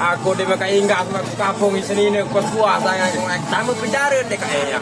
Aku di maka hingga aku kampung di sini ni kos buah saya sama penjara dek ya.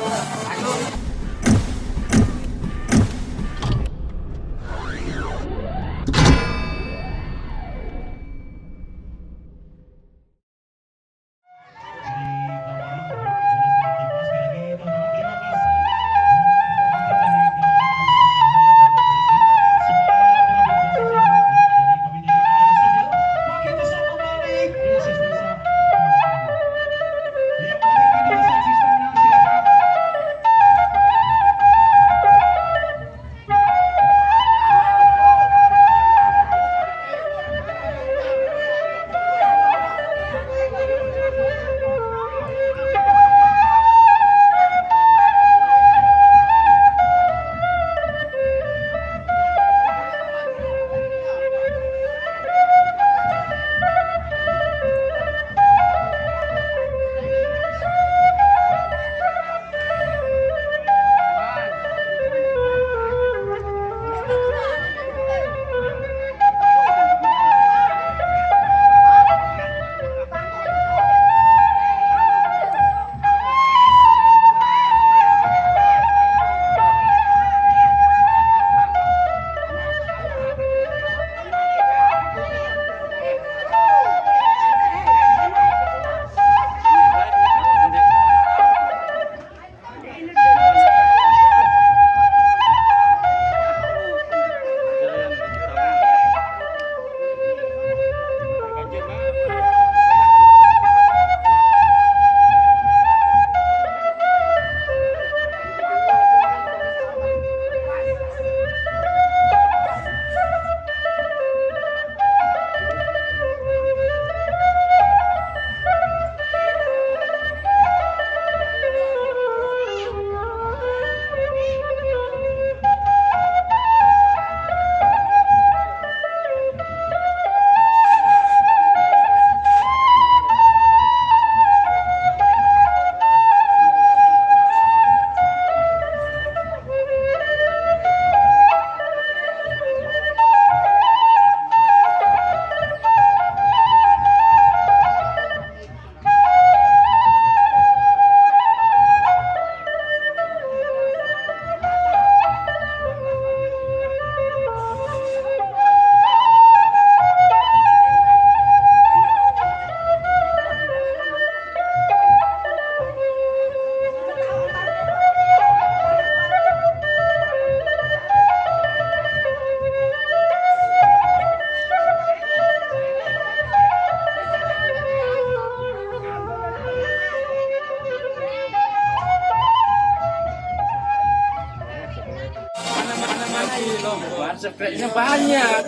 Subscribe-nya banyak.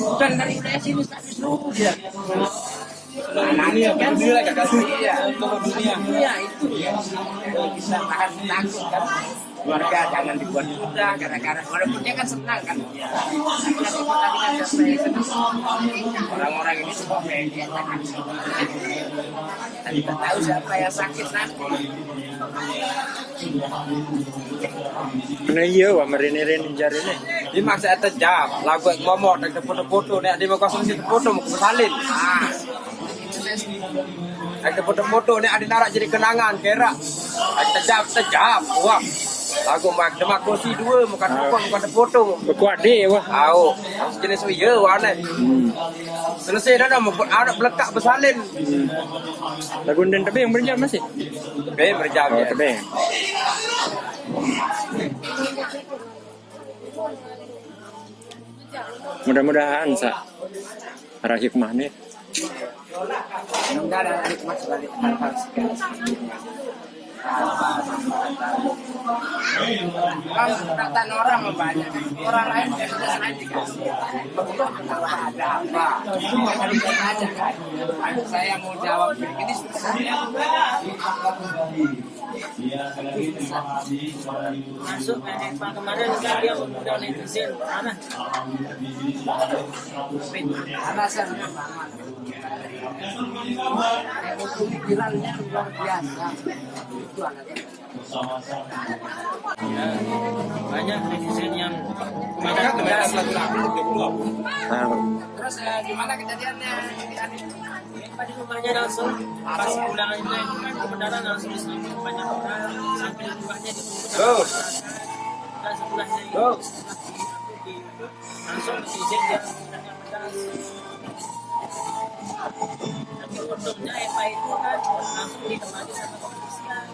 Bukan dari saya sini tapi seluruh dia. Dunia kan dia kakak dunia. Dunia itu kita tahan takut kan. Keluarga jangan dibuat mudah gara-gara walaupun dia kan senang kan. Orang-orang ini semua media kita tahu siapa yang sakit nanti. Kena iya wah merini-rini jari ini. Di maksa terjam, lagu yang ngomong dan foto-foto nih di maksa situ foto mau kesalin. Ada foto-foto nih ada narak jadi kenangan kira. Terjam, wah. Lagu mak demokrasi dua bukan foto. Berkuat deh wah. Tahu, jenis iya wah nih. Selesai dah mau anak melekat bersalin. Lagu dan tebing berjam masih. Berjam ya. Tebing. Mudah-mudahan arah hikmah nih. Enggak ada hikmah sekali hal-hal kalau perkataan orang banyak, orang lain sudah senang dikasih. Betul ada apa? Kalian aja kan. Saya mau jawab begini masuk Pak kemarin kan dia udah netizen mana? alasannya pemikirannya luar biasa. Itu anaknya. Ya, banyak netizen yang Mereka kemarin silaturahmi belum. Nah, Terus gimana kejadiannya? di rumahnya langsung pas pulang itu kan kebenaran langsung disambut banyak orang sambil rumahnya dikumpulkan dan sebelahnya itu langsung netizen dia menggunakan pedas. Tapi untungnya Eva itu kan langsung ditemani sama kepolisian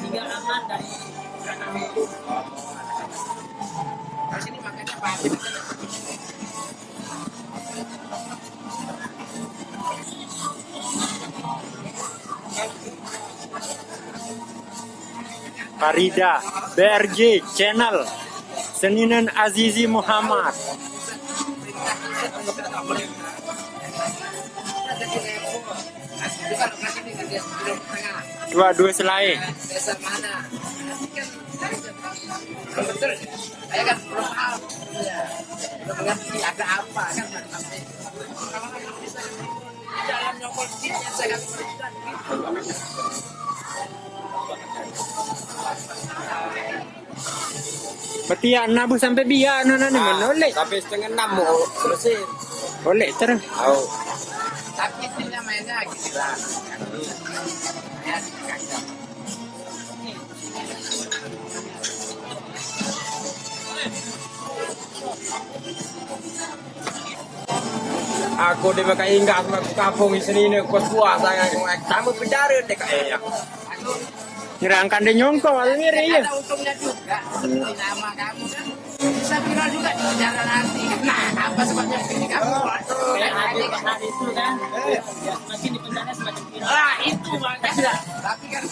sehingga aman dari serangan itu. Di sini makanya Pak. Farida, BRJ Channel, Seninan Azizi Muhammad. Dua selai. Desa mana? Betul. Saya kan belum tahu. Belum mengerti ada apa kan. Dalam nyokol dia saya kan Berarti ya nabu sampai biar nana ni menoleh. Sampai 5:30 mau selesai. Oleh terus. Tahu. Tapi istrinya mainnya gitu lah. Ya, kacau. Aku di Mekah enggak sama kampung di sini nih kos puasa kamu penjara deh kayaknya. Nyerangkan dia nyongko almir ya. Ada untungnya juga. Nama kamu kan bisa viral juga di penjara nanti. Nah, apa sebabnya ini kamu? Kayak hari itu kan semakin di penjara semakin viral. Ah, itu makanya. Tapi kan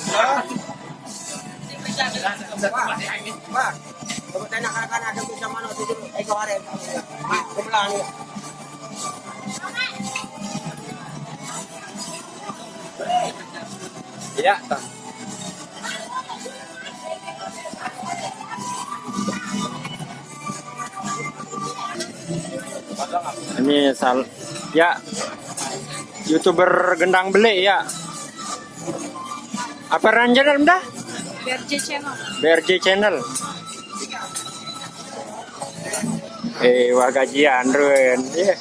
Pak, coba tanya anak-anak ada bisa mana waktu itu kemarin. Pak, kebelang. ya, tak. Ini ya YouTuber gendang beli ya. Apa channel dah? BRJ Channel. BRJ Channel. Wah gajian Ruen. Ya.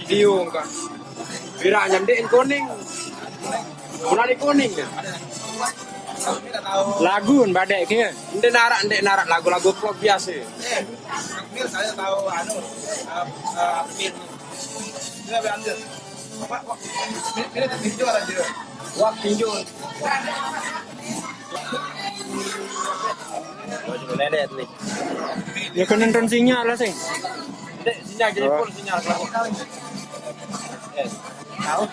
Video enggak. Bira nyamdein kuning. Mulai kuning ya. Lagu badek ke. Ndek narak lagu-lagu pop biasa. Saya tahu anu Mir. Dia ambil. Pak, ini tinjau aja. Wah, tinju. Lelet nih. Ya kan nonton sinyal lah sih. Dek, sinyal jadi full sinyal kalau. Tahu.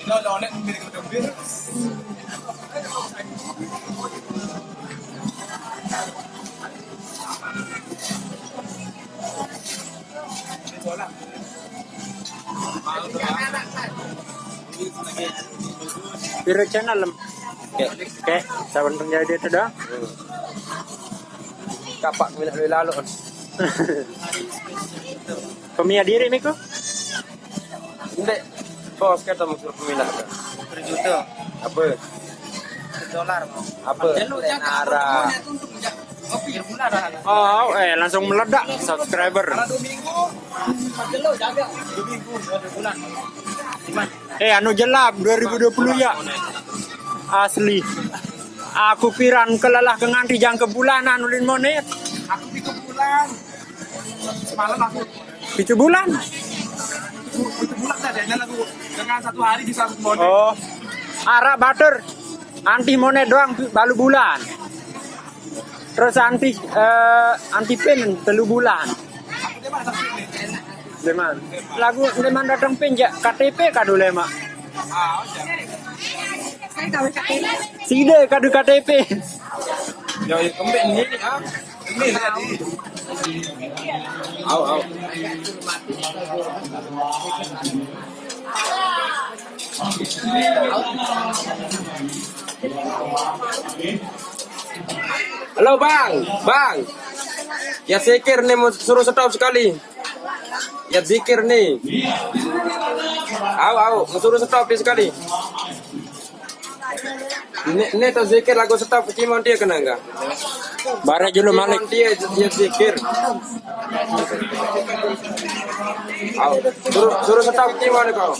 Ini udah onek mir. Biro channel lem. Oke, saban penjadi itu dah. Kapak minat lalu. Pemia diri Miko. Ndek, bos kata musuh peminat. Berjuta. Apa? $1 mau. Apa? Nara. Oh, langsung meledak subscriber. 2 minggu. Lo jaga 2 minggu 2 bulan. Anu jelap 2020 ya. Asli. Aku piran kelelah kenganti jang ke bulanan ulin monet. Aku 7 bulan. Semalam aku 7 bulan. 7 bulan tadi lagu dengan 1 hari bisa monet. Oh. Arak butter. Anti monet doang baru bulan. Terus anti pin 3 bulan. Aku dia mana sini? Leman. Lagu leman datang pin ya KTP kado lema. Ah, aja. Saya tahu KTP. Side kado KTP. Ya, kembali ini ah. Ini tadi. Au. Halo bang. Ya zikir nih, mau suruh stop sekali. Ya zikir nih. Mau suruh stop nih sekali. Ini tuh zikir lagu stop, cimon dia kena enggak? Bare dulu Malik. Cimon dia zikir. Suruh stop cimon kau.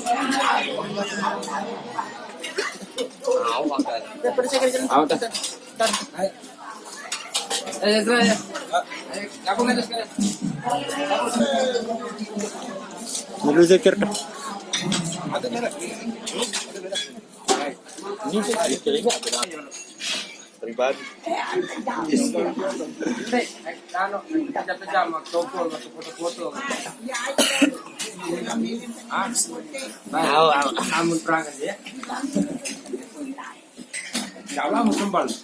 Aku ngetes kan. Dulu zikir dah. Pribadi. Kejam-kejam, topol, foto-foto. Amun perang ya. Kalau mau kembali.